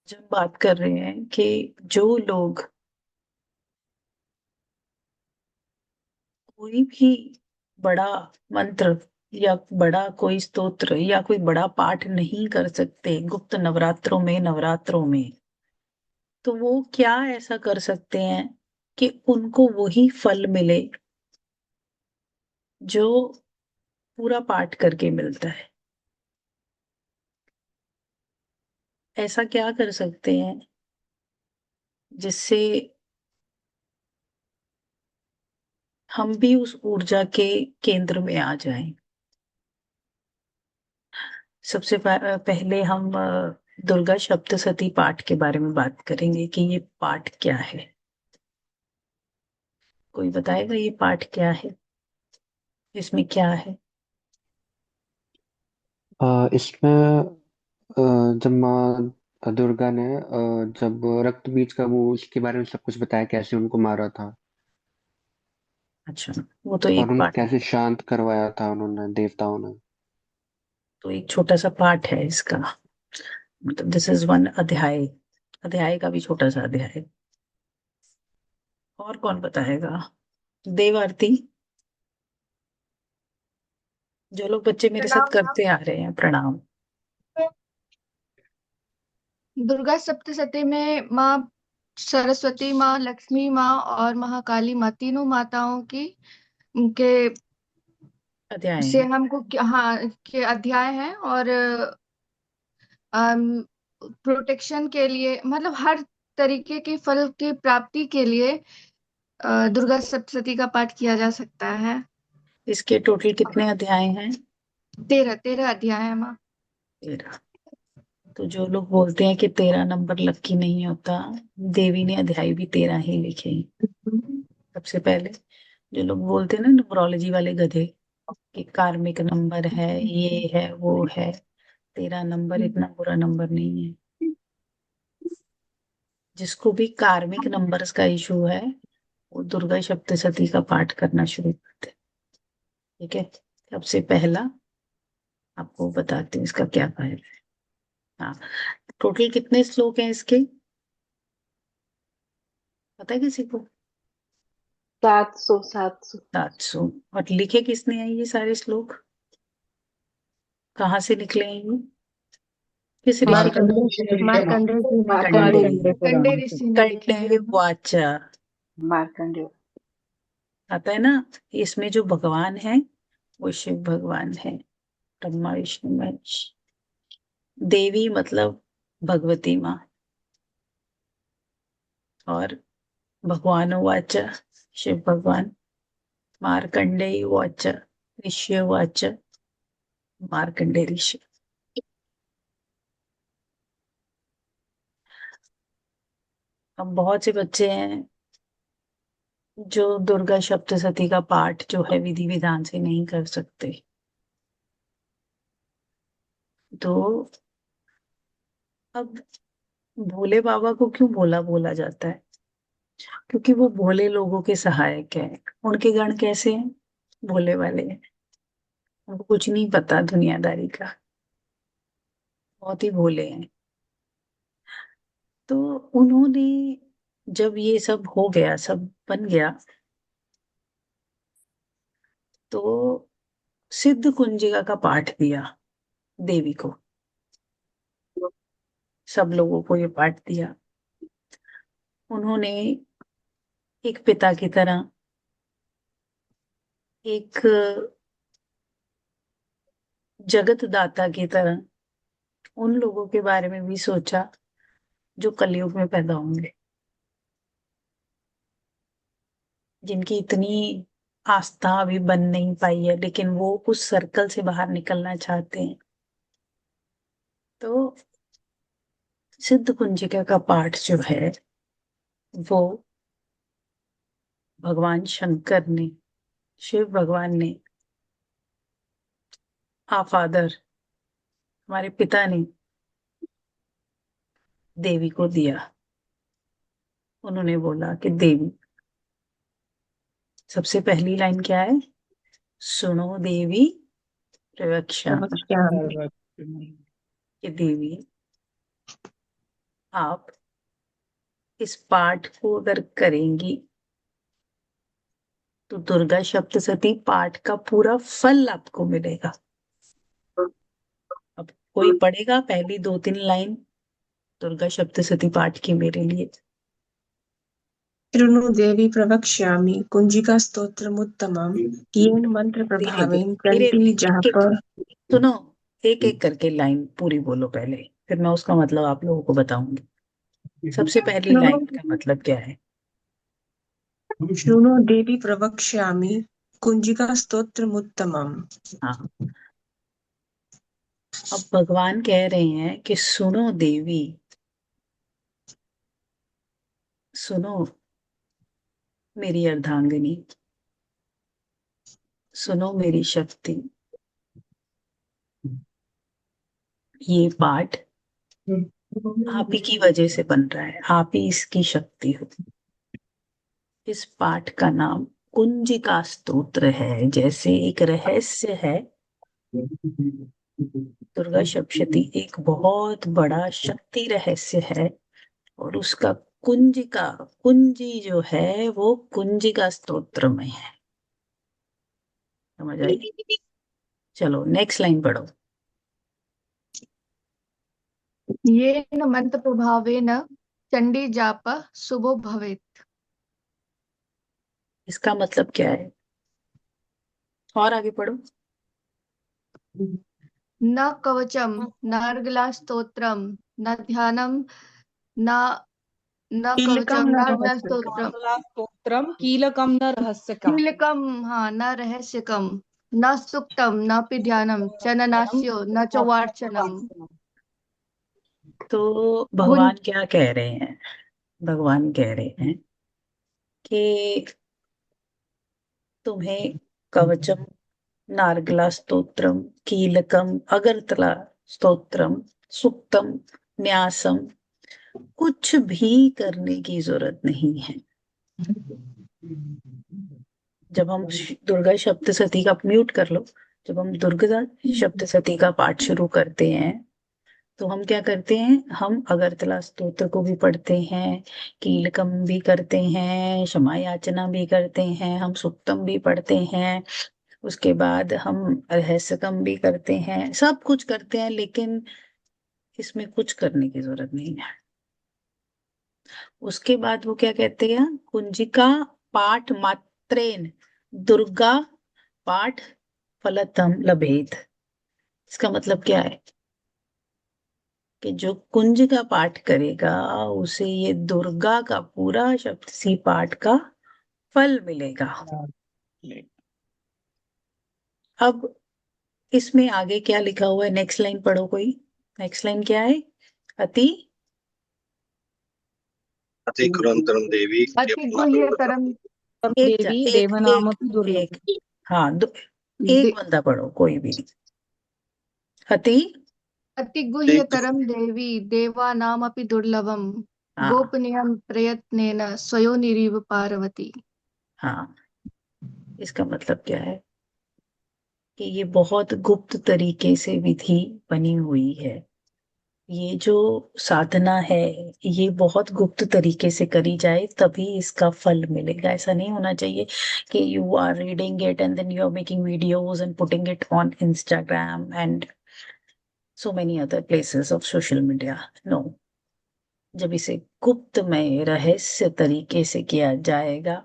जब बात कर रहे हैं कि जो लोग कोई भी बड़ा मंत्र या बड़ा कोई स्तोत्र या कोई बड़ा पाठ नहीं कर सकते गुप्त नवरात्रों में, तो वो क्या ऐसा कर सकते हैं कि उनको वही फल मिले जो पूरा पाठ करके मिलता है। ऐसा क्या कर सकते हैं जिससे हम भी उस ऊर्जा के केंद्र में आ जाएं। सबसे पहले हम दुर्गा सप्तशती पाठ के बारे में बात करेंगे कि ये पाठ क्या है। कोई बताएगा ये पाठ क्या है, इसमें क्या है? इसमें जब माँ दुर्गा ने जब रक्त बीज का वो उसके बारे में सब कुछ बताया, कैसे उनको मारा था अच्छा, वो तो और एक उनको पाठ, कैसे शांत करवाया था उन्होंने, देवताओं ने। तो एक छोटा सा पाठ है इसका। मतलब दिस इज वन अध्याय, अध्याय का भी छोटा सा अध्याय। और कौन बताएगा? देव आरती। जो लोग बच्चे मेरे साथ प्रणाम करते आ रहे हैं, प्रणाम। मैम। दुर्गा सप्तशती में माँ सरस्वती, माँ लक्ष्मी, माँ और महाकाली माँ, तीनों माताओं की के अध्याय से है। हमको हाँ के अध्याय हैं। और प्रोटेक्शन के लिए, मतलब हर तरीके के फल की प्राप्ति के लिए दुर्गा सप्तशती का पाठ किया जा सकता है। इसके टोटल कितने अध्याय हैं? 13 13 अध्याय है माँ। 13। तो जो लोग बोलते हैं कि 13 नंबर लकी नहीं होता, देवी ने अध्याय भी 13 ही लिखे हैं। सबसे पहले जो लोग बोलते हैं ना, न्यूमरोलॉजी वाले गधे, कि कार्मिक नंबर है, ये है वो है, 13 नंबर इतना बुरा नंबर नहीं है। जिसको भी कार्मिक नंबर्स का इशू है, वो दुर्गा सप्तशती का पाठ करना शुरू करते हैं। ठीक है, सबसे पहला आपको बताती हूँ इसका क्या फायदा है। हाँ, टोटल कितने श्लोक हैं इसके, पता है किसी को? 700 700। 700। और लिखे किसने हैं ये सारे श्लोक? कहाँ से निकले हैं ये? किस ऋषि का? मार्कंडेय जी ने मार्कंडेय कंडे, जी। कंडे ऋषि ने लिखे हैं। कंडे वाचा। मार्कंडेय। आता है ना। इसमें जो भगवान है वो शिव भगवान है। ब्रह्मा विष्णु महेश। देवी मतलब भगवती माँ। और भगवान वाचा, शिव भगवान। मार्कंडेय वाचा, ऋषि वाचा, मार्कंडेय ऋषि। अब बहुत से बच्चे हैं जो दुर्गा सप्तशती का पाठ जो है विधि विधान से नहीं कर सकते। तो अब भोले बाबा को क्यों भोला बोला जाता है? क्योंकि वो भोले लोगों के सहायक हैं। उनके गण कैसे हैं? भोले वाले हैं। उनको कुछ नहीं पता दुनियादारी का, बहुत ही भोले हैं। तो उन्होंने जब ये सब हो गया, सब बन गया, तो सिद्ध कुंजिका का पाठ दिया देवी को। सब लोगों को ये पाठ दिया। उन्होंने एक पिता की तरह, एक जगत दाता की तरह उन लोगों के बारे में भी सोचा जो कलयुग में पैदा होंगे, जिनकी इतनी आस्था अभी बन नहीं पाई है, लेकिन वो उस सर्कल से बाहर निकलना चाहते हैं। तो सिद्ध कुंजिका का पाठ जो है वो भगवान शंकर ने, शिव भगवान ने, फादर, हमारे पिता ने देवी को दिया। उन्होंने बोला कि देवी, सबसे पहली लाइन क्या है? सुनो देवी प्रवक्षा, नमस्कार। कि देवी आप इस पाठ को अगर करेंगी तो दुर्गा सप्तशती पाठ का पूरा फल आपको मिलेगा। अब कोई पढ़ेगा पहली 2-3 लाइन दुर्गा सप्तशती पाठ की मेरे लिए। शृणु देवी प्रवक्ष्यामि कुञ्जिकास्तोत्रमुत्तमम् येन धीरे मन्त्रप्रभावेन धीरे चण्डी जाप। सुनो, एक एक करके लाइन पूरी बोलो पहले, फिर मैं उसका मतलब आप लोगों को बताऊंगी। सबसे पहली लाइन का मतलब क्या है? शृणु देवी प्रवक्ष्यामि कुञ्जिकास्तोत्रमुत्तमम्। हाँ, अब भगवान कह रहे हैं कि सुनो देवी, सुनो मेरी अर्धांगिनी, सुनो मेरी शक्ति। ये पाठ आप ही की वजह से बन रहा है, आप ही इसकी शक्ति हो। इस पाठ का नाम कुंजिका स्तोत्र है। जैसे एक रहस्य है, दुर्गा सप्तशती एक बहुत बड़ा शक्ति रहस्य है, और उसका कुंजिका, कुंजी जो है वो कुंजिका स्तोत्र में है। समझ आई? चलो नेक्स्ट लाइन पढ़ो। येन मन्त्रप्रभावेन चण्डी जाप शुभो भवेत्। इसका मतलब क्या है? और आगे पढ़ो। न कवचम न अर्गलास्तोत्रम न ध्यानम न न कीलकं कवचम न न रहस्यकम्। अर्गलास्तोत्रम स्तोत्रम कीलकम न रहस्यकम कीलकम हाँ न रहस्यकम न सुक्तम नापि ध्यानम च न नास्यो न च वार्चनम। तो कुंज भगवान क्या कह रहे हैं? भगवान कह रहे हैं कि तुम्हें कवचम, नारगला स्तोत्रम, कीलकम, अगरतला स्तोत्रम, सुक्तम, न्यासम कुछ भी करने की जरूरत नहीं है। जब हम दुर्गा सप्तशती का, म्यूट कर लो, जब हम दुर्गा सप्तशती का पाठ शुरू करते हैं तो हम क्या करते हैं? हम अगरतला स्तोत्र को भी पढ़ते हैं, कीलकम भी करते हैं, क्षमा याचना भी करते हैं, हम सुक्तम भी पढ़ते हैं, उसके बाद हम रहस्यकम भी करते हैं, सब कुछ करते हैं, लेकिन इसमें कुछ करने की जरूरत नहीं है। उसके बाद वो क्या कहते हैं? कुंजिका पाठ मात्रेन दुर्गा पाठ फलतम लभेत। इसका मतलब क्या है? कि जो कुंज का पाठ करेगा उसे ये दुर्गा का पूरा सप्तशी पाठ का फल मिलेगा। अब इसमें आगे क्या लिखा हुआ है? नेक्स्ट लाइन पढ़ो कोई। नेक्स्ट लाइन क्या है? अति अतिक्रमंतरम देवी अति गुह्यतरम एक देवी एक देवनामपि एक दुर्लभ। एक हाँ एक दे, बंदा पढ़ो, कोई भी। अति अति गुह्यतरम देवी देवानामपि दुर्लभम हाँ गोपनीयम प्रयत्नेन स्वयोनिरिव पार्वती। हाँ, इसका मतलब क्या है? कि ये बहुत गुप्त तरीके से विधि बनी हुई है। ये जो साधना है ये बहुत गुप्त तरीके से करी जाए तभी इसका फल मिलेगा। ऐसा नहीं होना चाहिए कि you are reading it and then you are making videos and putting it on Instagram and so many other places of social media. No, जब इसे गुप्तमय रहस्य तरीके से किया जाएगा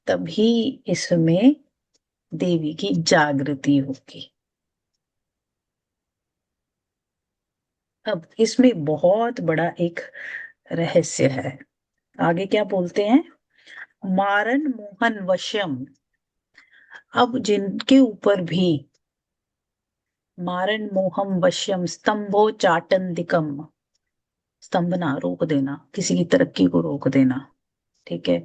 तभी इसमें देवी की जागृति होगी। अब इसमें बहुत बड़ा एक रहस्य है। आगे क्या बोलते हैं? मारन मोहन वश्यम। अब जिनके ऊपर भी मारन मोहम वश्यम स्तंभो चाटंदिकम, स्तंभना रोक देना, किसी की तरक्की को रोक देना, ठीक है,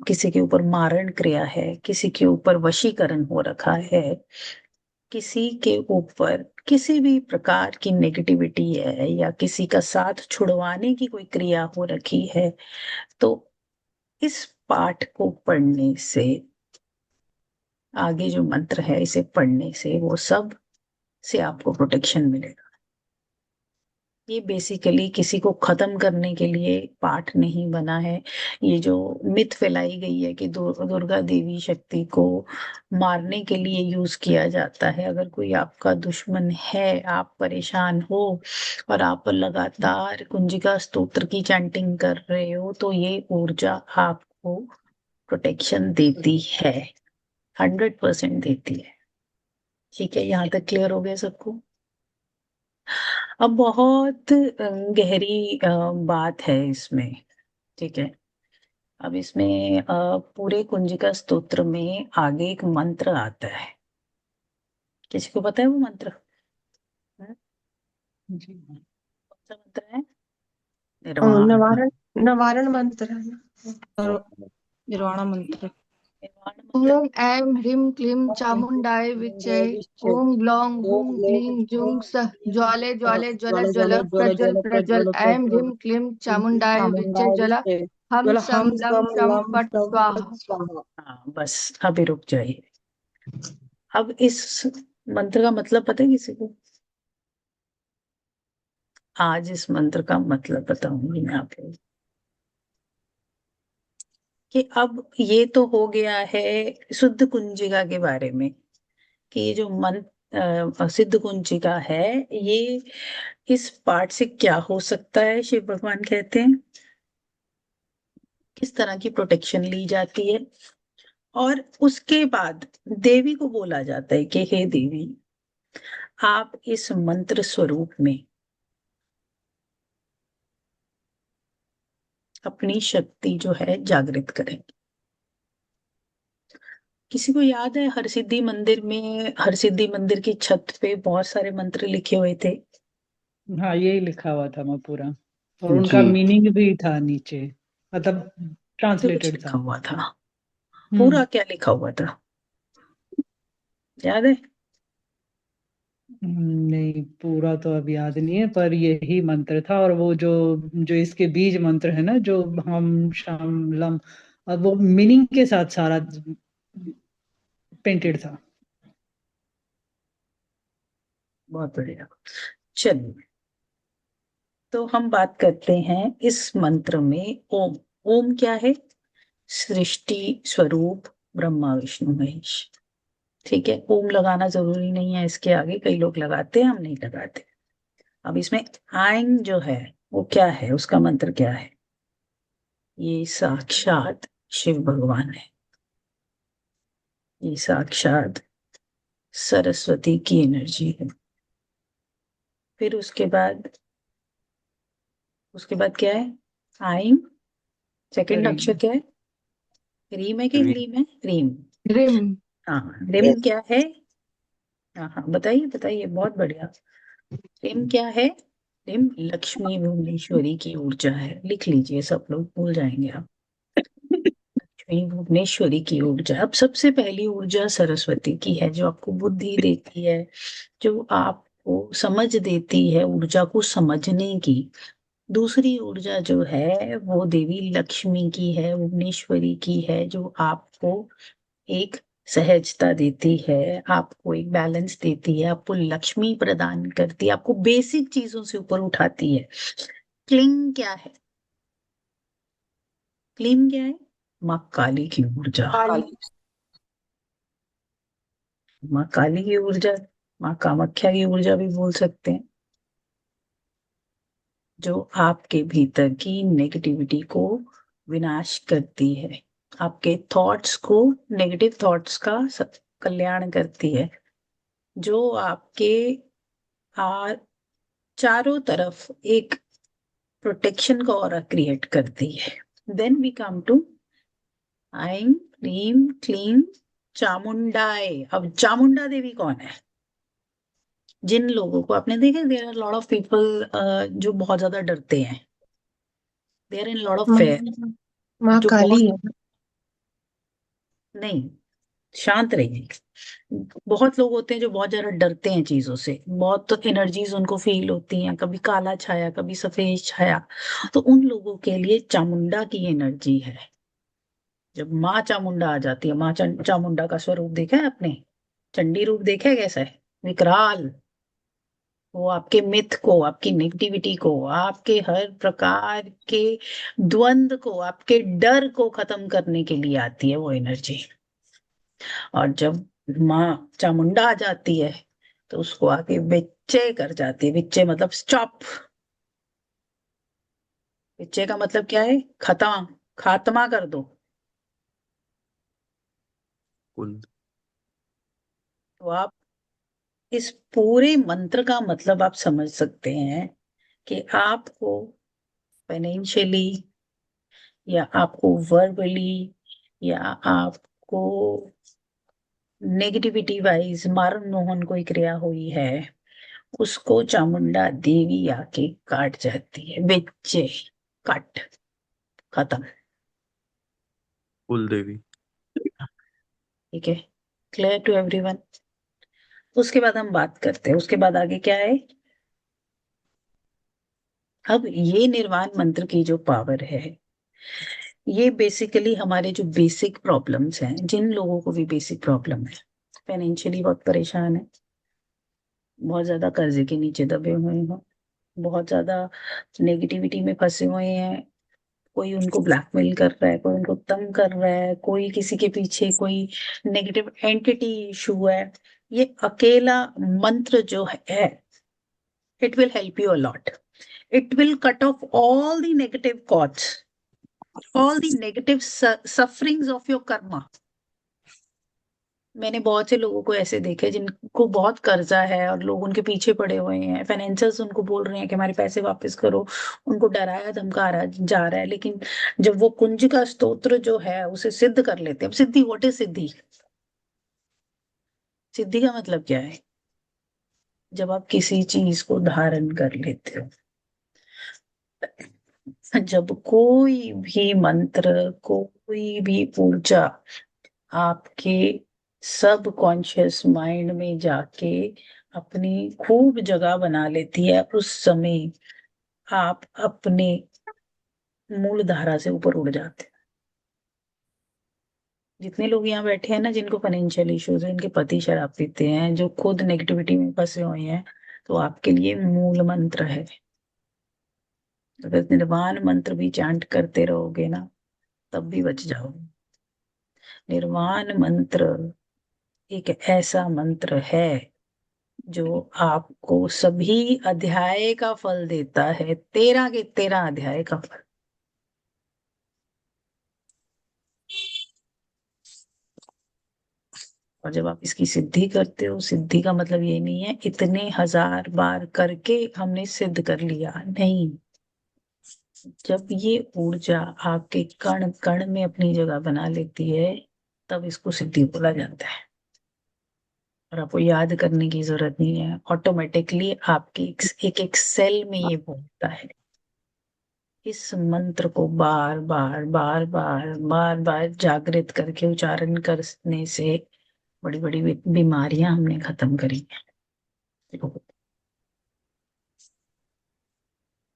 किसी के ऊपर मारण क्रिया है, किसी के ऊपर वशीकरण हो रखा है, किसी के ऊपर किसी भी प्रकार की नेगेटिविटी है या किसी का साथ छुड़वाने की कोई क्रिया हो रखी है, तो इस पाठ को पढ़ने से, आगे जो मंत्र है इसे पढ़ने से वो सब से आपको प्रोटेक्शन मिलेगा। ये बेसिकली किसी को खत्म करने के लिए पाठ नहीं बना है। ये जो मिथ फैलाई गई है कि दुर्गा देवी शक्ति को मारने के लिए यूज किया जाता है। अगर कोई आपका दुश्मन है, आप परेशान हो और आप लगातार कुंजिका स्तोत्र की चैंटिंग कर रहे हो, तो ये ऊर्जा आपको प्रोटेक्शन देती है, 100% देती है। ठीक है, यहाँ तक क्लियर हो गया सबको? अब बहुत गहरी बात है इसमें। ठीक है, अब इसमें पूरे कुंजिका स्तोत्र में आगे एक मंत्र आता है। किसी को पता है वो मंत्र? हम्म? कौन सा मंत्र है? निर्वाण। नवारण नवारण मंत्र है ना। निर्वाण मंत्र। निर्वाण मंत्र। ओम ऐं ह्रीं क्लीं चामुण्डाय विच्चे। ओम ग्लौं हूं ग्लीं जुं सः ज्वाले ज्वाले ज्वल ज्वल प्रज्वल प्रज्वल। ऐं ह्रीं क्लीं चामुण्डाय विच्चे ज्वल। हम सम लं शम फट स्वाहा। हाँ बस, अभी रुक जाइए। अब इस मंत्र का मतलब पता है किसी को? आज इस मंत्र का मतलब बताऊंगी मैं आपको। कि अब ये तो हो गया है शुद्ध कुंजिका के बारे में, कि ये जो मंत्र सिद्ध कुंजिका है, ये इस पाठ से क्या हो सकता है, शिव भगवान कहते हैं, किस तरह की प्रोटेक्शन ली जाती है। और उसके बाद देवी को बोला जाता है कि हे देवी, आप इस मंत्र स्वरूप में अपनी शक्ति जो है जागृत करें। किसी को याद है हरसिद्धि मंदिर में, हरसिद्धि मंदिर की छत पे बहुत सारे मंत्र लिखे हुए थे? हाँ, यही लिखा हुआ था मैं पूरा, और उनका जी मीनिंग भी था नीचे, मतलब तो कुछ ट्रांसलेटेड लिखा था। हुआ था? पूरा क्या लिखा हुआ था, याद है? नहीं, पूरा तो अब याद नहीं है, पर यही मंत्र था। और वो जो जो इसके बीज मंत्र है ना, जो हम शम लम, अब वो मीनिंग के साथ सारा पेंटेड था। बहुत बढ़िया। चलिए, तो हम बात करते हैं इस मंत्र में ओम। ओम क्या है? सृष्टि स्वरूप ब्रह्मा विष्णु महेश। ठीक है, ओम लगाना जरूरी नहीं है इसके आगे, कई लोग लगाते हैं, हम नहीं लगाते। अब इसमें आइन जो है वो क्या है, उसका मंत्र क्या है? ये साक्षात शिव भगवान है, ये साक्षात सरस्वती की एनर्जी है। फिर उसके बाद क्या है? आइन। सेकंड रीम। अक्षर क्या है? रीम है कि री- ह्रीम है? रीम। ह्रीं। हाँ, रिम क्या है? हाँ हाँ, बताइए बताइए, बहुत बढ़िया। रिम क्या है? रिम लक्ष्मी भुवनेश्वरी की ऊर्जा है। लिख लीजिए, सब लोग भूल जाएंगे आप। लक्ष्मी भुवनेश्वरी की ऊर्जा। अब सबसे पहली ऊर्जा सरस्वती की है, जो आपको बुद्धि देती है, जो आपको समझ देती है, ऊर्जा को समझने की। दूसरी ऊर्जा जो है वो देवी लक्ष्मी की है, भुवनेश्वरी की है, जो आपको एक सहजता देती है, आपको एक बैलेंस देती है, आपको लक्ष्मी प्रदान करती है, आपको बेसिक चीजों से ऊपर उठाती है। क्लिंग क्या है? क्लीम क्या है? माँ काली की ऊर्जा। माँ काली की ऊर्जा, माँ कामाख्या की ऊर्जा भी बोल सकते हैं, जो आपके भीतर की नेगेटिविटी को विनाश करती है, आपके थॉट्स को, नेगेटिव थॉट्स का कल्याण करती है, जो आपके आ, चारों तरफ एक प्रोटेक्शन का ऑरा क्रिएट करती है। देन वी कम टू आइम क्लीम क्लीम चामुंडाए। अब चामुंडा देवी कौन है? जिन लोगों को आपने देखा, there are lot of people जो बहुत ज्यादा डरते हैं, there in lot of fear, माँ जो बहुत, काली है। नहीं, शांत रहिए। बहुत लोग होते हैं जो बहुत ज्यादा डरते हैं चीजों से, बहुत तो एनर्जीज उनको फील होती हैं, कभी काला छाया, कभी सफेद छाया। तो उन लोगों के लिए चामुंडा की एनर्जी है। जब माँ चामुंडा आ जाती है, माँ चामुंडा का स्वरूप देखा है आपने? चंडी रूप देखा है कैसा है? विकराल। वो आपके मिथ को, आपकी नेगेटिविटी को, आपके हर प्रकार के द्वंद को, आपके डर को खत्म करने के लिए आती है वो एनर्जी। और जब माँ चामुंडा आ जाती है तो उसको आके विच्चे कर जाती है। विच्चे मतलब स्टॉप। विच्चे का मतलब क्या है? खत्म, खात्मा कर दो। कुल तो आप इस पूरे मंत्र का मतलब आप समझ सकते हैं कि आपको फाइनेंशियली या आपको वर्बली या आपको नेगेटिविटी वाइज मारण मोहन कोई क्रिया हुई है, उसको चामुंडा देवी आके काट जाती है। बिच्चे, कट, खत्म। कुल देवी। ठीक है, क्लियर टू एवरीवन? उसके बाद हम बात करते हैं, उसके बाद आगे क्या है। अब ये निर्वाण मंत्र की जो पावर है, ये बेसिकली हमारे जो बेसिक प्रॉब्लम्स हैं, जिन लोगों को भी बेसिक प्रॉब्लम है, फाइनेंशियली बहुत परेशान है, बहुत ज्यादा कर्जे के नीचे दबे हुए हैं, बहुत ज्यादा नेगेटिविटी में फंसे हुए हैं, कोई उनको ब्लैकमेल कर रहा है, कोई उनको तंग कर रहा है, कोई किसी के पीछे कोई नेगेटिव एंटिटी इशू है, ये अकेला मंत्र जो है, it will help you a lot. It will cut off all the negative thoughts, all the negative sufferings of your karma. मैंने बहुत से लोगों को ऐसे देखे जिनको बहुत कर्जा है और लोग उनके पीछे पड़े हुए हैं, फाइनेंसर्स उनको बोल रहे हैं कि हमारे पैसे वापस करो, उनको डराया धमका रहा जा रहा है, लेकिन जब वो कुंज का स्तोत्र जो है उसे सिद्ध कर लेते हैं। अब सिद्धि, व्हाट इज सिद्धि? सिद्धि का मतलब क्या है? जब आप किसी चीज को धारण कर लेते हो, जब कोई भी मंत्र, कोई भी ऊर्जा आपके सब कॉन्शियस माइंड में जाके अपनी खूब जगह बना लेती है, उस समय आप अपने मूल धारा से ऊपर उड़ जाते हैं। जितने लोग यहाँ बैठे हैं ना, जिनको फाइनेंशियल इश्यूज है, इनके पति शराब पीते हैं, जो खुद नेगेटिविटी में फंसे हुए हैं, तो आपके लिए मूल मंत्र है। अगर निर्वाण मंत्र भी चांट करते रहोगे ना, तब भी बच जाओगे। निर्वाण मंत्र एक ऐसा मंत्र है जो आपको सभी अध्याय का फल देता है, 13 के 13 अध्याय का फल। और जब आप इसकी सिद्धि करते हो, सिद्धि का मतलब ये नहीं है इतने हजार बार करके हमने सिद्ध कर लिया, नहीं। जब ये ऊर्जा आपके कण कण में अपनी जगह बना लेती है, तब इसको सिद्धि बोला जाता है। और आपको याद करने की जरूरत नहीं है, ऑटोमेटिकली आपके एक एक सेल में ये बोलता है। इस मंत्र को बार बार बार बार बार बार जागृत करके उच्चारण करने से बड़ी बड़ी बीमारियां हमने खत्म करी हैं। देखो,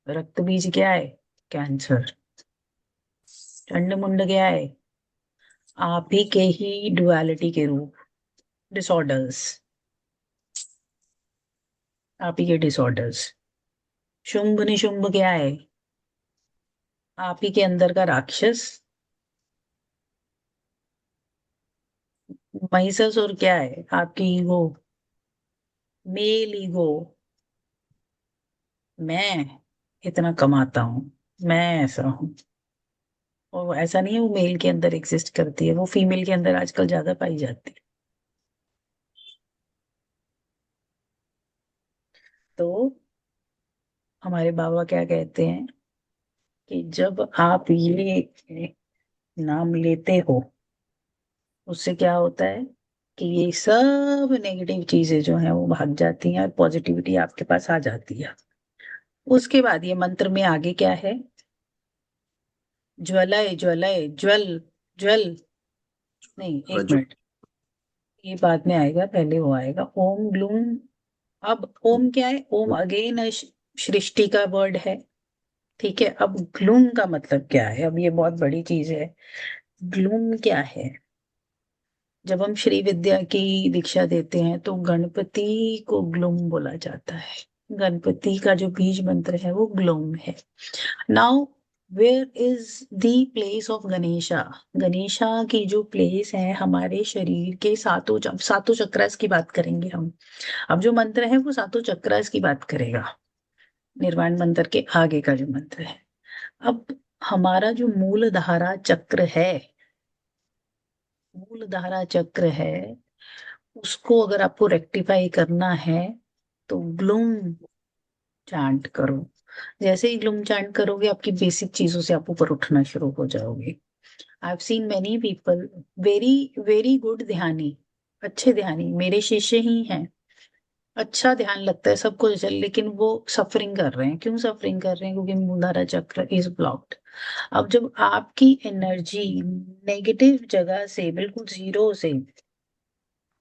रक्त बीज क्या है? कैंसर। चंड मुंड क्या है? आप ही के ही डुअलिटी के रूप, डिसऑर्डर्स, आप ही के डिसऑर्डर्स। शुंभ निशुंभ क्या है? आप ही के अंदर का राक्षस। महिषासुर क्या है? आपकी ईगो, मेल ईगो। मैं इतना कमाता हूं, मैं ऐसा हूं। और वो ऐसा नहीं है वो मेल के अंदर एग्जिस्ट करती है, वो फीमेल के अंदर आजकल ज्यादा पाई जाती है। तो हमारे बाबा क्या कहते हैं कि जब आप ये नाम लेते हो, उससे क्या होता है कि ये सब नेगेटिव चीजें जो हैं वो भाग जाती हैं और पॉजिटिविटी आपके पास आ जाती है। उसके बाद ये मंत्र में आगे क्या है? ज्वलय ज्वलय ज्वल ज्वल, नहीं एक प्रज्वल। मिनट, ये बाद में आएगा, पहले वो आएगा ओम ग्लूम। अब ओम क्या है? ओम अगेन सृष्टि का वर्ड है, ठीक है। अब ग्लूम का मतलब क्या है? अब ये बहुत बड़ी चीज है। ग्लूम क्या है? जब हम श्री विद्या की दीक्षा देते हैं तो गणपति को ग्लूम बोला जाता है। गणपति का जो बीज मंत्र है वो ग्लोम है। Now where is the place of Ganesha? Ganesha की जो प्लेस है हमारे शरीर के सातों चक्रास की बात करेंगे हम। अब जो मंत्र है वो सातों चक्रास की बात करेगा, निर्वाण मंत्र के आगे का जो मंत्र है। अब हमारा जो मूल धारा चक्र है, मूल धारा चक्र है, उसको अगर आपको रेक्टिफाई करना है तो ग्लूम चांट करो। जैसे ही ग्लूम चांट करोगे आपकी बेसिक चीजों से आप ऊपर उठना शुरू हो जाओगे। I have seen many people very very good ध्यानी, अच्छे ध्यानी मेरे शिष्य ही हैं, अच्छा ध्यान लगता है सबको चल, लेकिन वो सफरिंग कर रहे हैं। क्यों सफरिंग कर रहे हैं? क्योंकि मूलाधारा चक्र इज ब्लॉक्ड। अब जब आपकी एनर्जी नेगेटिव जगह से बिल्कुल जीरो से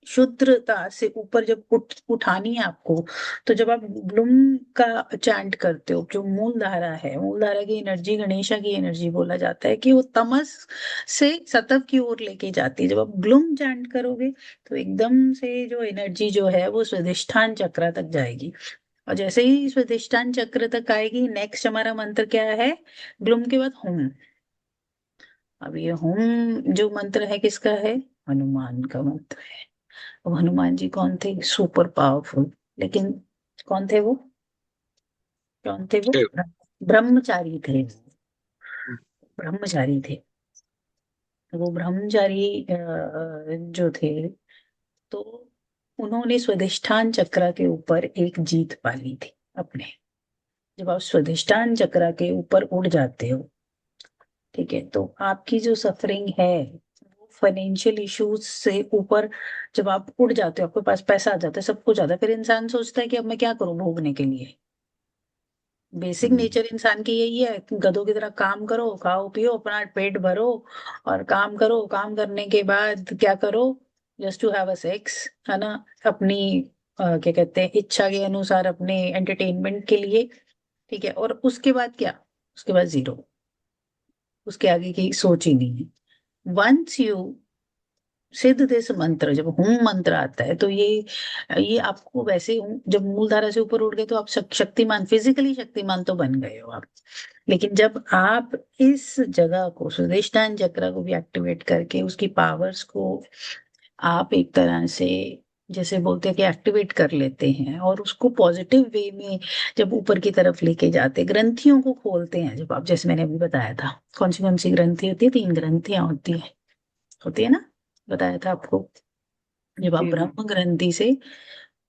शुद्धता से ऊपर जब उठानी है आपको, तो जब आप ब्लूम का चैंट करते हो, जो मूल धारा है, मूल धारा की एनर्जी गणेशा की एनर्जी बोला जाता है कि वो तमस से सतव की ओर लेके जाती है। जब आप ग्लूम चैंट करोगे तो एकदम से जो एनर्जी जो है वो स्वादिष्ठान चक्र तक जाएगी, और जैसे ही स्वादिष्ठान चक्र तक आएगी, नेक्स्ट हमारा मंत्र क्या है? ग्लूम के बाद होम। अब ये होम जो मंत्र है किसका है? हनुमान का मंत्र है। अब हनुमान जी कौन थे? सुपर पावरफुल, लेकिन कौन थे वो? कौन थे वो? शिव। ब्रह्मचारी थे, ब्रह्मचारी थे। वो ब्रह्मचारी जो थे, तो उन्होंने स्वादिष्ठान चक्र के ऊपर एक जीत पाली थी अपने। जब आप स्वादिष्ठान चक्र के ऊपर उड़ जाते हो, ठीक है, तो आपकी जो सफरिंग है वो फाइनेंशियल इश्यूज से ऊपर, जब आप उड़ जाते हो आपके पास पैसा आ जाता है, सब कुछ आता है, फिर इंसान सोचता है कि अब मैं क्या करूं भोगने के लिए। बेसिक नेचर इंसान की यही है, गधों की तरह काम करो, खाओ पियो, अपना पेट भरो और काम करो। काम करने के बाद क्या करो? Just to have a sex, है ना, अपनी क्या कहते हैं, इच्छा के अनुसार अपने एंटरटेनमेंट के लिए, ठीक है। और उसके बाद क्या? उसके बाद जीरो, उसके आगे की सोच ही नहीं है। वंस यू सिद्ध दिस मंत्र, जब हुम मंत्र आता है तो ये आपको वैसे जब मूल धारा से ऊपर उठ गए तो आप शक्तिमान, फिजिकली शक्तिमान तो बन गए हो आप। लेकिन जब आप इस जगह को, स्वादिष्ठान चक्र को भी एक्टिवेट करके उसकी पावर्स को आप एक तरह से, जैसे बोलते हैं कि एक्टिवेट कर लेते हैं, और उसको पॉजिटिव वे में जब ऊपर की तरफ लेके जाते, ग्रंथियों को खोलते हैं, जब आप, जैसे मैंने अभी बताया था, कौन सी ग्रंथि होती है? 3 ग्रंथियां होती है ना, बताया था आपको। जब आप जी जी। ब्रह्म ग्रंथि से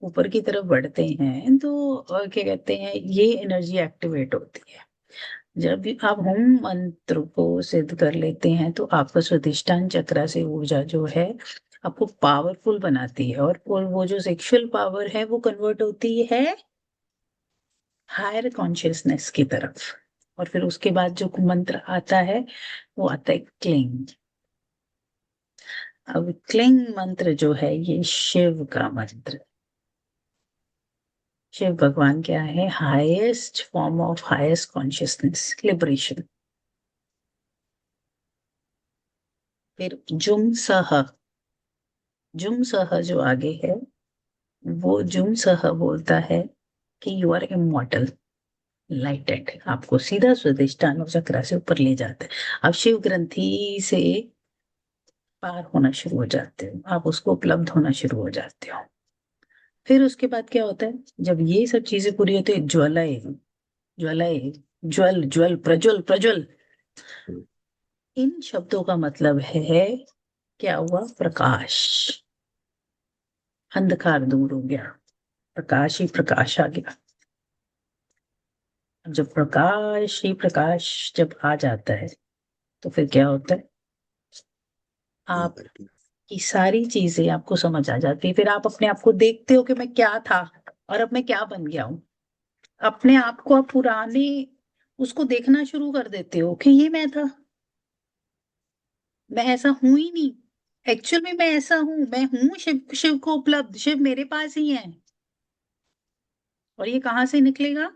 ऊपर की तरफ बढ़ते हैं तो क्या कहते हैं, ये एनर्जी एक्टिवेट होती है। जब भी आप होम मंत्र को सिद्ध कर लेते हैं तो आपका स्वादिष्ठान चक्र से ऊर्जा जो है आपको पावरफुल बनाती है, और वो जो सेक्सुअल पावर है वो कन्वर्ट होती है हायर कॉन्शियसनेस की तरफ। और फिर उसके बाद जो मंत्र आता है वो आता है क्लिंग। अब क्लिंग मंत्र जो है ये शिव का मंत्र। शिव भगवान क्या है? Highest form of highest consciousness, liberation. फिर जुम सह, जुम सह जो आगे है वो जुम सह बोलता है कि यू आर इमॉर्टल, लाइटेड, आपको सीधा स्वादिष्ठान चक्र से ऊपर ले जाता है। आप शिव ग्रंथि से पार होना शुरू हो जाते हो, आप उसको उपलब्ध होना शुरू हो जाते हो। फिर उसके बाद क्या होता है? जब ये सब चीजें पूरी होती है, ज्वलय, ज्वलय, ज्वल ज्वल, प्रज्वल प्रज्वल, इन शब्दों का मतलब है क्या हुआ? प्रकाश। अंधकार दूर हो गया, प्रकाश ही प्रकाश आ गया। अब जब प्रकाश ही प्रकाश जब आ जाता है तो फिर क्या होता है? आप की सारी चीजें आपको समझ आ जाती है। फिर आप अपने आप को देखते हो कि मैं क्या था और अब मैं क्या बन गया हूं। अपने आप को आप पुराने उसको देखना शुरू कर देते हो कि ये मैं था, मैं ऐसा हूं ही नहीं। एक्चुअल में मैं ऐसा हूं, मैं हूं शिव, शिव को उपलब्ध, शिव मेरे पास ही है। और ये कहाँ से निकलेगा?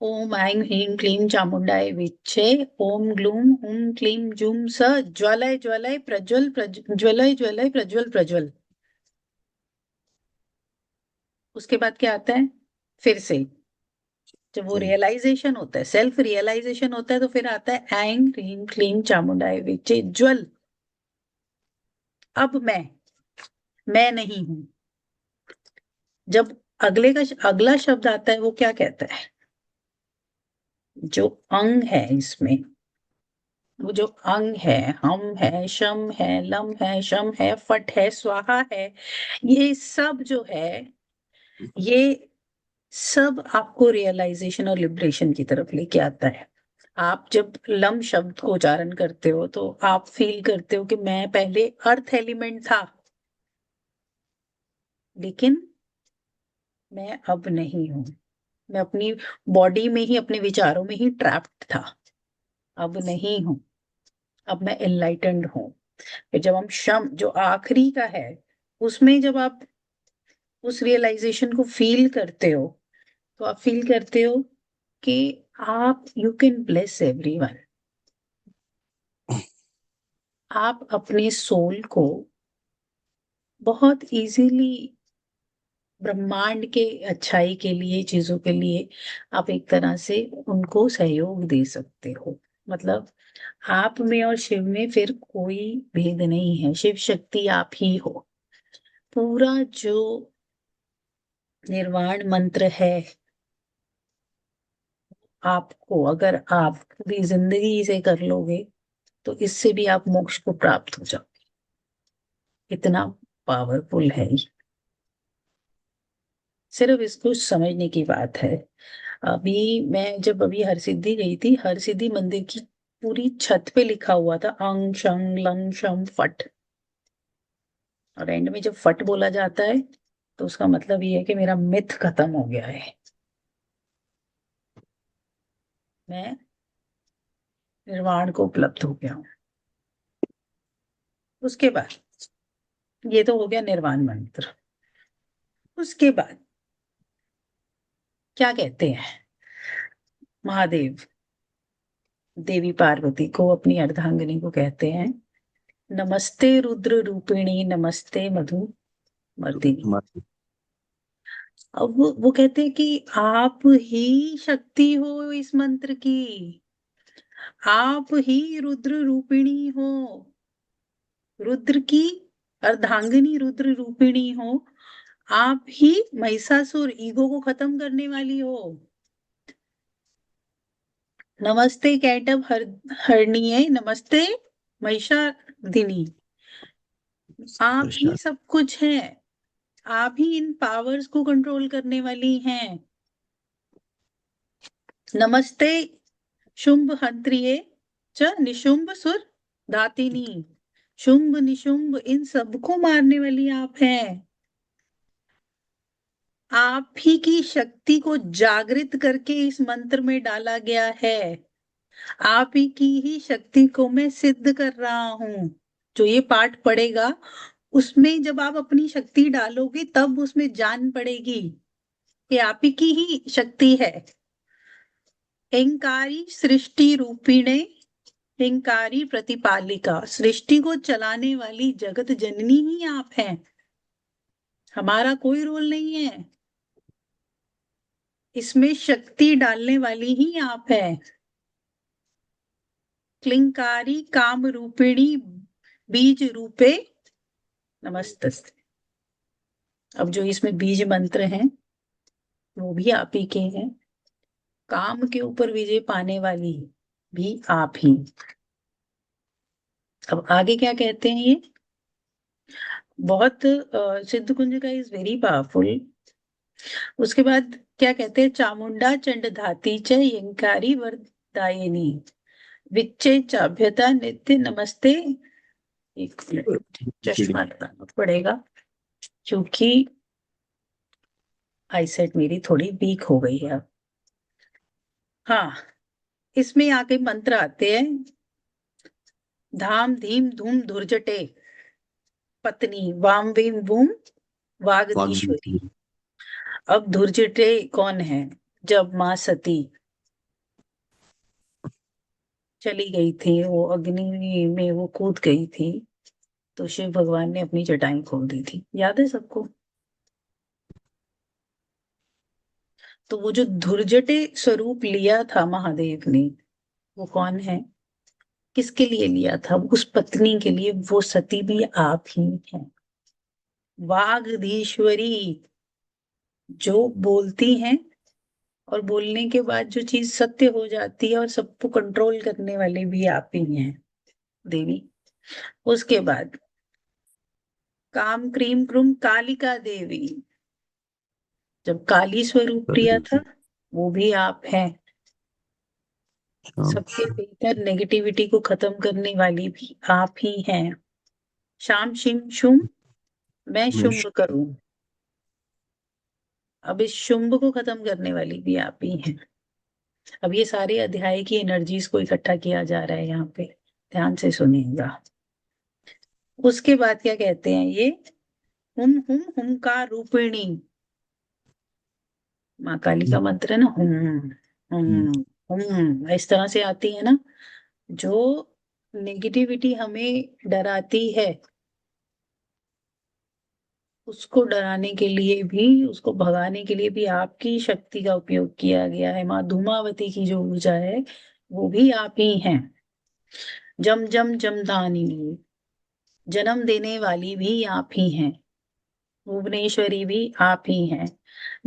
ओम ऐं ह्रीं क्लीं चामुंडाय विच्चे, ओम ग्लूम हुम क्लीं जुम स, ज्वलय ज्वलय प्रज्वल ज्वलय ज्वलय प्रज्वल प्रज्वल। उसके बाद क्या आता है? फिर से जब वो रियलाइजेशन होता है, सेल्फ रियलाइजेशन होता है, तो फिर आता है ऐं ह्रीं क्लीं चामुंडाय विचे ज्वल। अब मैं नहीं हूं। जब अगला शब्द आता है, वो क्या कहता है? जो अंग है इसमें, वो जो अंग है, हम है, शम है, लम है, शम है, फट है, स्वाहा है, ये सब जो है, ये सब आपको रियलाइजेशन और लिबरेशन की तरफ लेके आता है। आप जब लम शब्द को उच्चारण करते हो तो आप फील करते हो कि मैं पहले अर्थ एलिमेंट था, लेकिन मैं अब नहीं हूं। मैं अपनी बॉडी में ही, अपने विचारों में ही ट्रैप्ड था, अब नहीं हूं। अब मैं एनलाइटेंड हूं। फिर जब हम शम, जो आखिरी का है, उसमें जब आप उस रियलाइजेशन को फील करते हो, तो आप फील करते हो कि आप, यू कैन ब्लेस एवरीवन। आप अपने सोल को बहुत इजीली ब्रह्मांड के अच्छाई के लिए, चीजों के लिए आप एक तरह से उनको सहयोग दे सकते हो। मतलब आप में और शिव में फिर कोई भेद नहीं है। शिव शक्ति आप ही हो। पूरा जो निर्वाण मंत्र है, आपको अगर आप पूरी जिंदगी से कर लोगे, तो इससे भी आप मोक्ष को प्राप्त हो जाओगे। इतना पावरफुल है ये। सिर्फ इसको समझने की बात है। मैं जब हरसिद्धि गई थी, हरसिद्धि मंदिर की पूरी छत पे लिखा हुआ था अंग शंग लंग शम फट। और एंड में जब फट बोला जाता है, तो उसका मतलब ये है कि मेरा मिथ खत्म हो गया है, मैं निर्वाण को उपलब्ध हो गया हूं। उसके बाद ये तो हो गया निर्वाण मंत्र। उसके बाद क्या कहते हैं महादेव? देवी पार्वती को, अपनी अर्धांगिनी को कहते हैं नमस्ते रुद्र रूपिणी, नमस्ते मधु मर्दिनी। अब वो कहते हैं कि आप ही शक्ति हो इस मंत्र की, आप ही रुद्र रूपिणी हो, रुद्र की अर्धांगिनी रुद्र रूपिणी हो, आप ही महिषासुर ईगो को खत्म करने वाली हो। नमस्ते कैटब हरणीय, नमस्ते महिषादिनी। आप ही सब कुछ है, आप ही इन पावर्स को कंट्रोल करने वाली हैं। नमस्ते शुंभ हंत्रिये च निशुंभ सुर धातिनी। शुंभ निशुंभ इन सबको मारने वाली आप हैं। आप ही की शक्ति को जागृत करके इस मंत्र में डाला गया है। आप ही की ही शक्ति को मैं सिद्ध कर रहा हूं। जो ये पाठ पढ़ेगा, उसमें जब आप अपनी शक्ति डालोगे, तब उसमें जान पड़ेगी कि आप ही की ही शक्ति है। अहंकारी सृष्टि रूपिणे, अहंकारी प्रतिपालिका, सृष्टि को चलाने वाली जगत जननी ही आप हैं। हमारा कोई रोल नहीं है इसमें, शक्ति डालने वाली ही आप है। क्लिंकारी काम रूपिणी बीज रूपे नमस्तस्ते। अब जो इसमें बीज मंत्र हैं, वो भी आप ही के हैं। काम के ऊपर विजय पाने वाली भी आप ही। अब आगे क्या कहते हैं ये? बहुत सिद्ध कुंज का इज वेरी पावरफुल। उसके बाद क्या कहते हैं? चामुंडा चंड धाती च यंकारी वरदायिनी विच्चे चाभ्यता नित्य नमस्ते। एक मिनट, चश्मा लगाना पड़ेगा क्योंकि आईसेट मेरी थोड़ी वीक हो गई है। हाँ, इसमें आगे मंत्र आते हैं धाम धीम धूम धुर्जटे पत्नी वाम वीम बूम वागदीश्वरी। अब धुर्जटे कौन है? जब माँ सती चली गई थी, वो अग्नि में वो कूद गई थी, तो शिव भगवान ने अपनी जटाएं खोल दी थी। याद है सबको? तो वो जो धुर्जटे स्वरूप लिया था महादेव ने, वो कौन है, किसके लिए लिया था, उस पत्नी के लिए। वो सती भी आप ही हैं। वागधीश्वरी, जो बोलती हैं और बोलने के बाद जो चीज सत्य हो जाती है और सबको कंट्रोल करने वाले भी आप ही हैं देवी। उसके बाद काम क्रीम क्रूम कालिका देवी, जब काली स्वरूप लिया था वो भी आप हैं। सबसे भीतर नेगेटिविटी को खत्म करने वाली भी आप ही हैं। शाम शिम शुम, मैं शुंभ करूं, अब इस शुंभ को खत्म करने वाली भी आप ही हैं। अब ये सारे अध्याय की एनर्जीज को इकट्ठा किया जा रहा है यहाँ पे, ध्यान से सुनिएगा। उसके बाद क्या कहते हैं ये, हुंकार रूपिणी, माँ काली का मंत्र है ना, इस तरह से आती है ना। जो नेगेटिविटी हमें डराती है, उसको डराने के लिए भी, उसको भगाने के लिए भी आपकी शक्ति का उपयोग किया गया है। माँ धूमावती की जो ऊर्जा है वो भी आप ही हैं। जम जम जमदानी, जन्म देने वाली भी आप ही हैं। भुवनेश्वरी भी आप ही हैं।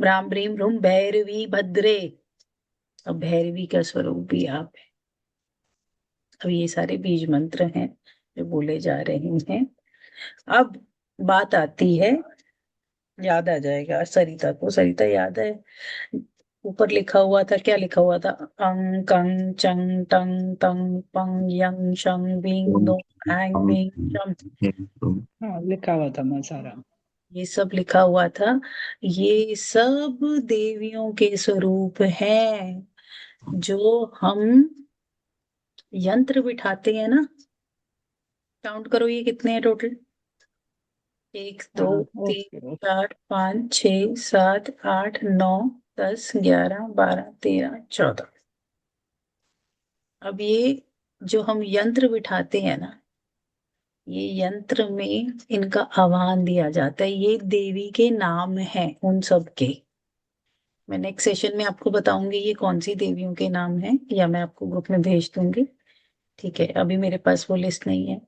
ब्राह्म ब्रीम भ्रूम भैरवी भद्रे, अब भैरवी का स्वरूप भी आप है। अब ये सारे बीज मंत्र हैं जो बोले जा रहे हैं। अब बात आती है, याद आ जाएगा सरिता को, सरिता याद है, ऊपर लिखा हुआ था, क्या लिखा हुआ था, अंग कंग चंग टंग तंग पंग यंग शंग बिंग दो एंग बिंग शम। हाँ, लिखा हुआ था मैं सारा। ये सब लिखा हुआ था। ये सब देवियों के स्वरूप हैं जो हम यंत्र बिठाते हैं ना। काउंट करो ये कितने हैं टोटल, 1 2 हाँ, 3 ओके 4 5 6 7 8 9 10 11 12 13 14। अब ये जो हम यंत्र बिठाते हैं ना, ये यंत्र में इनका आह्वान दिया जाता है। ये देवी के नाम हैं उन सब के। मैं नेक्स्ट सेशन में आपको बताऊंगी ये कौन सी देवियों के नाम हैं, या मैं आपको ग्रुप में भेज दूंगी। ठीक है, अभी मेरे पास वो लिस्ट नहीं है।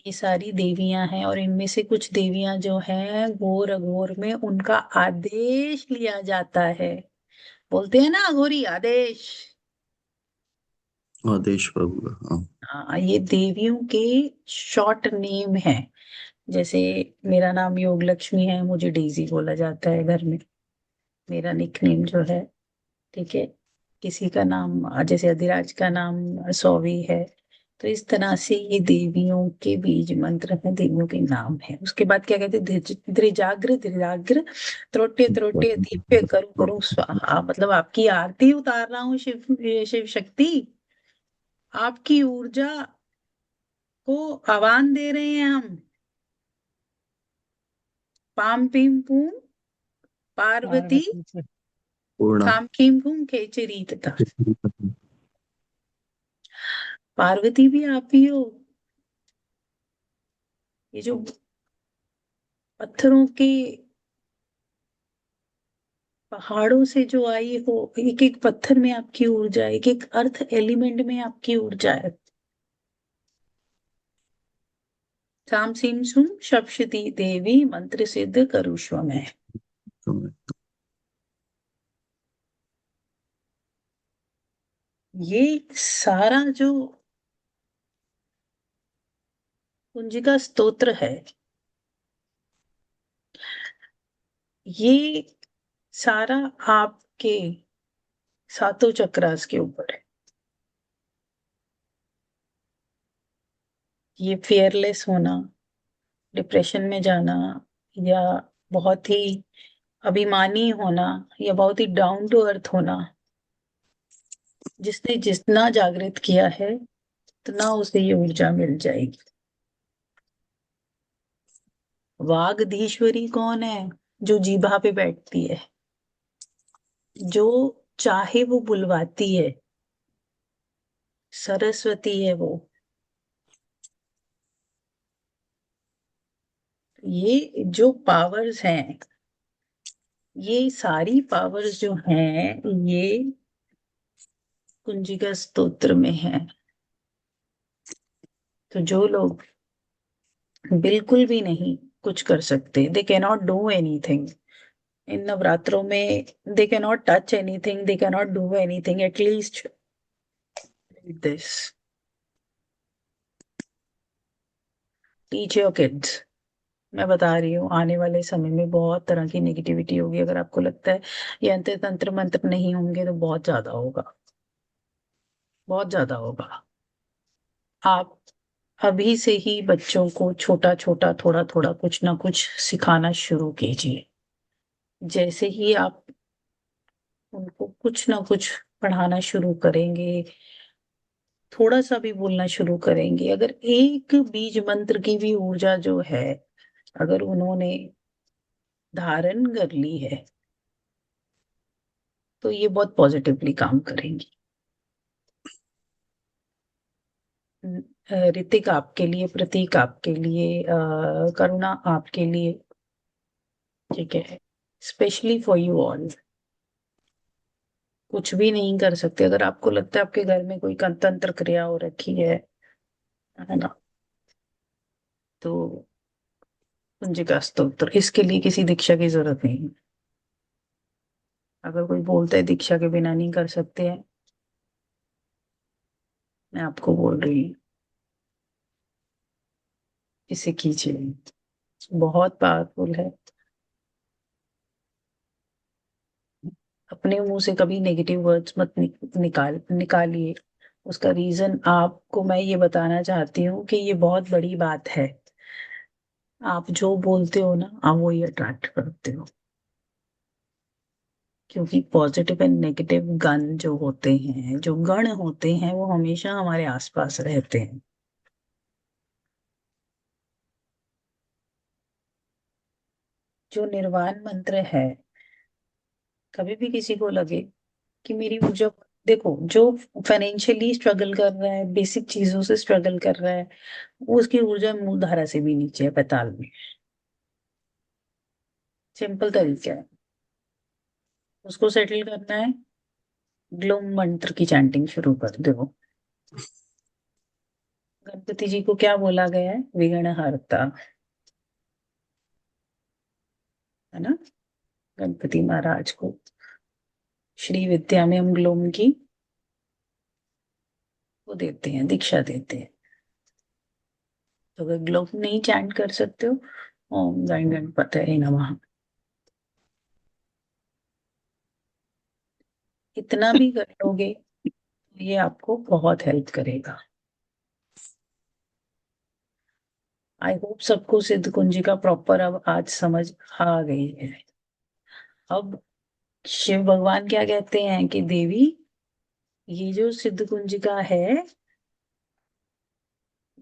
ये सारी देवियां हैं और इनमें से कुछ देवियां जो हैं घोर अघोर में उनका आदेश लिया जाता है। बोलते हैं ना अघोरी आदेश। आदेश प्रभु। हाँ। हाँ, ये देवियों के शॉर्ट नेम है। जैसे मेरा नाम योग लक्ष्मी है, मुझे डेजी बोला जाता है घर में, मेरा निक नेम जो है। ठीक है, किसी का नाम जैसे अधिराज का नाम सौवी है। तो इस तरह से ये देवियों के बीज मंत्र हैं, देवियों के नाम है। उसके बाद क्या कहते हैं, द्रिजाग्र द्रिजाग्र, त्रोट्य त्रोट्य दीप्य करूं करूं स्वाहा, मतलब आपकी आरती उतार रहा हूँ शिव, शिव शक्ति, आपकी ऊर्जा को आह्वान दे रहे हैं हम। पाम पीम पूम पार्वती, पार्वती से पूर्णा। खाम खीम खूम खेचरी तथा, पार्वती भी आप ही हो। ये जो पत्थरों के पहाड़ों से जो आई हो, एक एक पत्थर में आपकी ऊर्जा है, एक एक अर्थ एलिमेंट में आपकी ऊर्जा है। साम सीम सुम शपशती देवी मंत्र सिद्ध करुष्व में। ये सारा जो कुंजिका स्तोत्र है, ये सारा आपके सातों चक्रास के ऊपर है। ये फियरलेस होना, डिप्रेशन में जाना, या बहुत ही अभिमानी होना, या बहुत ही डाउन टू अर्थ होना, जिसने जितना जागृत किया है उतना उसे ये ऊर्जा मिल जाएगी। वागधीश्वरी कौन है, जो जीभा पे बैठती है, जो चाहे वो बुलवाती है, सरस्वती है वो। ये जो पावर्स हैं, ये सारी पावर्स जो हैं ये कुंजिका स्तोत्र में है। तो जो लोग बिल्कुल भी नहीं कुछ कर सकते, they can not do anything in नवरात्रों में, they can not touch anything, they can not do anything, at least this, teach your kids. मैं बता रही हूँ आने वाले समय में बहुत तरह की नेगेटिविटी होगी। अगर आपको लगता है ये यंत्र तंत्र मंत्र नहीं होंगे तो बहुत ज्यादा होगा, बहुत ज्यादा होगा। आप अभी से ही बच्चों को छोटा छोटा थोड़ा थोड़ा कुछ ना कुछ सिखाना शुरू कीजिए। जैसे ही आप उनको कुछ ना कुछ पढ़ाना शुरू करेंगे, थोड़ा सा भी बोलना शुरू करेंगे, अगर एक बीज मंत्र की भी ऊर्जा जो है अगर उन्होंने धारण कर ली है तो ये बहुत पॉजिटिवली काम करेंगी। ऋतिक आपके लिए, प्रतीक आपके लिए, करुणा आपके लिए, ठीक है, स्पेशली फॉर यू ऑल। कुछ भी नहीं कर सकते। अगर आपको लगता है आपके घर में कोई तंत्र क्रिया हो रखी है ना, तो कुंजिका स्तोत्र, इसके लिए किसी दीक्षा की जरूरत नहीं है। अगर कोई बोलता है दीक्षा के बिना नहीं कर सकते हैं, मैं आपको बोल रही हूँ इसे कीजिए, बहुत पावरफुल है। अपने मुंह से कभी नेगेटिव वर्ड्स मत निकालिए। उसका रीजन आपको मैं ये बताना चाहती हूँ कि ये बहुत बड़ी बात है। आप जो बोलते हो ना, आप वो ही अट्रैक्ट करते हो, क्योंकि पॉजिटिव एंड नेगेटिव गण जो होते हैं, जो गण होते हैं, वो हमेशा हमारे आसपास रहते हैं। जो निर्वाण मंत्र है, कभी भी किसी को लगे कि मेरी ऊर्जा, देखो जो फाइनेंशियली स्ट्रगल कर रहा है, बेसिक चीजों से स्ट्रगल कर रहा है, वो उसकी ऊर्जा मूल धारा से भी नीचे है, पैताल में। सिंपल तरीका है, उसको सेटल करना है, ग्लोम मंत्र की चैंटिंग शुरू कर दो। गणपति जी को क्या बोला गया है? विघ्नहर्ता, है ना। गणपति महाराज को श्री विद्या में हम ग्लोम की वो देते हैं, दीक्षा देते हैं। तो अगर ग्लोम नहीं चैंट कर सकते हो, ओम गण गणपतये नमः, इतना भी कर लोगे तो ये आपको बहुत हेल्प करेगा। आई होप सबको सिद्ध कुंजिका प्रॉपर अब आज समझ आ गई है। अब शिव भगवान क्या कहते हैं कि देवी, ये जो सिद्ध कुंजिका है,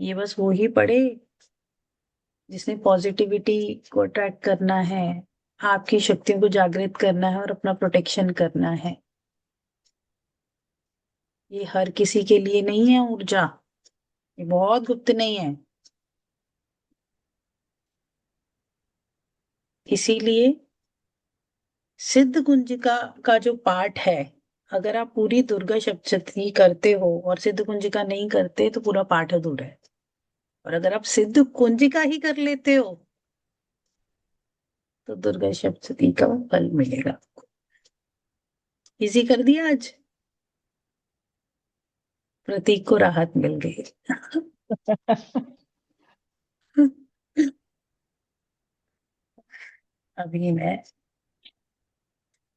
ये बस वो ही पढ़े जिसने पॉजिटिविटी को अट्रैक्ट करना है, आपकी शक्तियों को जागृत करना है और अपना प्रोटेक्शन करना है। ये हर किसी के लिए नहीं है ऊर्जा, ये बहुत गुप्त नहीं है। इसीलिए सिद्ध कुंजिका का जो पाठ है, अगर आप पूरी दुर्गा सप्तशती करते हो और सिद्ध कुंजिका नहीं करते तो पूरा पाठ अधूरा है। और अगर आप सिद्ध कुंजिका ही कर लेते हो तो दुर्गा सप्तशती का फल मिलेगा। इजी कर दिया आज, प्रतीक को राहत मिल गई। अभी मैं,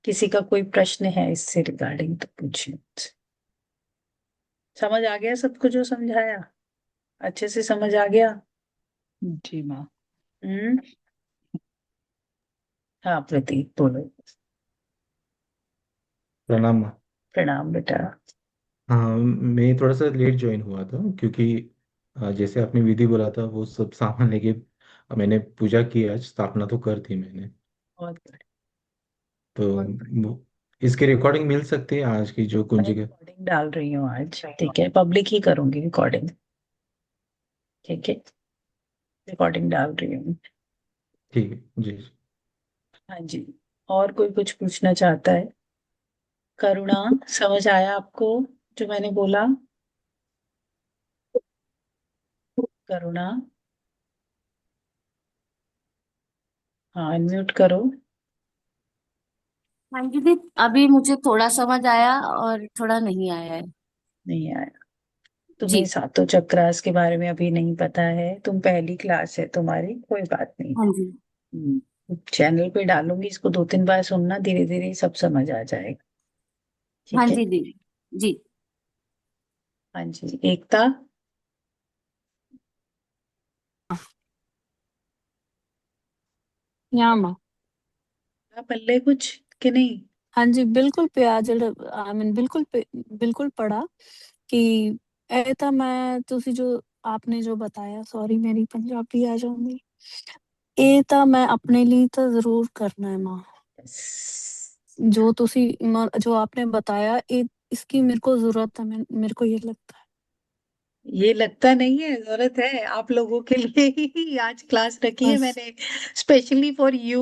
किसी का कोई प्रश्न है इससे रिगार्डिंग तो पूछिए मुझसे। समझ आ गया सबको जो समझाया? अच्छे से समझ आ गया? जी माँ। हम्म। हाँ प्रतीक बोलो। प्रणाम माँ। प्रणाम बेटा। हाँ, मैं थोड़ा सा लेट ज्वाइन हुआ था क्योंकि जैसे आपने विधि बोला था वो सब सामान लेके मैंने पूजा की, आज स्थापना तो कर दी मैंने। बहुत बढ़िया, तो बहुत बढ़िया। इसकी रिकॉर्डिंग मिल सकती है आज की जो मैं कुंजी के? रिकॉर्डिंग डाल रही हूँ आज, ठीक है, पब्लिक ही करूंगी रिकॉर्डिंग, ठीक है, रिकॉर्डिंग डाल रही हूँ। ठीक है जी। हाँ जी। और कोई कुछ पूछना चाहता है? करुणा, समझ आया आपको जो मैंने बोला? करुणा, हाँ, अनम्यूट करो। हाँ दीदी, अभी मुझे थोड़ा समझ आया और थोड़ा नहीं आया है। नहीं आया? तुम्हें जी। सातों चक्रास के बारे में अभी नहीं पता है, तुम पहली क्लास है तुम्हारी, कोई बात नहीं। हाँ जी। चैनल पे डालूंगी, इसको 2-3 बार सुनना, धीरे धीरे सब समझ आ जाएगा। हाँ ठीक है? जी दीदी। जी। हाँ जी, एकता। यहाँ माँ। पल्ले कुछ कि नहीं? हाँ जी, बिल्कुल प्याज आई मीन बिल्कुल पढ़ा कि ਇਹ ਤਾਂ ਮੈਂ ਤੁਸੀਂ ਜੋ आपने जो बताया, सॉरी मेरी पंजाबी आ जाऊंगी, ਇਹ ਤਾਂ मैं अपने लिए तो जरूर करना है माँ। जो जो आपने बताया, इसकी मेरे को जरूरत है, मेरे को ये लगता है। ये लगता नहीं है, जरूरत है आप लोगों के लिए ही आज क्लास रखी है बस। मैंने, स्पेशली फॉर यू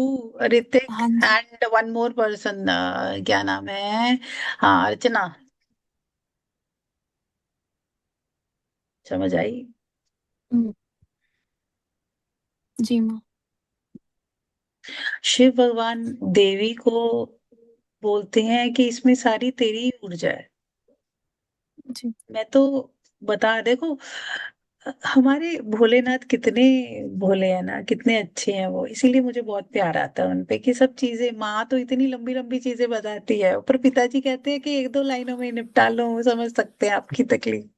ऋतिक हाँ जी। एंड वन मोर पर्सन, क्या नाम है, हाँ, अर्चना। समझ आई? हम्म, जी माँ। शिव भगवान देवी को बोलते हैं कि इसमें सारी तेरी ही ऊर्जा है। जी। मैं तो बता, देखो हमारे भोलेनाथ कितने भोले हैं ना, कितने अच्छे हैं वो, इसीलिए मुझे बहुत प्यार आता है उनपे कि सब चीजें, माँ तो इतनी लंबी लंबी चीजें बताती है, पर पिताजी कहते हैं कि 1-2 लाइनों में निपटा लो, वो समझ सकते हैं आपकी तकलीफ,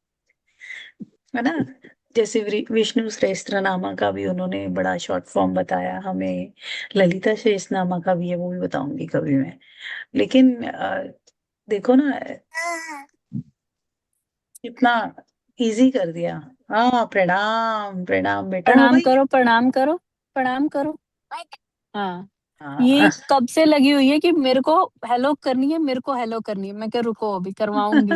है ना? जैसे विष्णु सहस्त्रनामा का भी उन्होंने बड़ा शॉर्ट फॉर्म बताया हमें, ललिता सहस्त्रनामा का भी है, वो भी बताऊंगी कभी मैं। लेकिन देखो ना, इतना इजी कर दिया। हाँ, प्रणाम प्रणाम बेटा, हो प्रणाम गई? करो, प्रणाम करो, प्रणाम करो। हाँ, ये हाँ। कब से लगी हुई है कि मेरे को हेलो करनी है, मेरे को हेलो करनी है। मैं क्या, रुको अभी करवाऊंगी।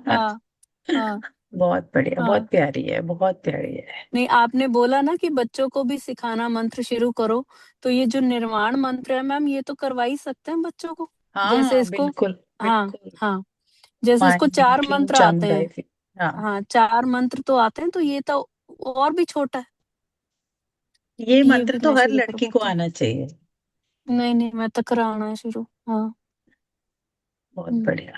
हाँ। हाँ। बहुत बढ़िया, बहुत हाँ। प्यारी है, बहुत प्यारी है। नहीं, आपने बोला ना कि बच्चों को भी सिखाना मंत्र शुरू करो, तो ये जो निर्वाण मंत्र है मैम, ये तो करवा ही सकते हैं बच्चों को। जैसे हाँ इसको, बिल्कुल हाँ बिल्कुल। हाँ, जैसे इसको माइंड 4 क्लीन मंत्र आते हैं। चामुंडाई। हाँ, हाँ, 4 मंत्र तो आते हैं, तो ये तो और भी छोटा है, ये ये मंत्र भी तो मैं हर शुरू लड़की को करवाती हूँ। आना चाहिए। नहीं नहीं, मैं तो कराना है शुरू। हाँ। बहुत बढ़िया।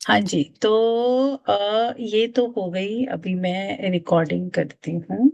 हाँ हाँ जी। जी, तो ये तो हो गई, अभी मैं रिकॉर्डिंग करती हूँ।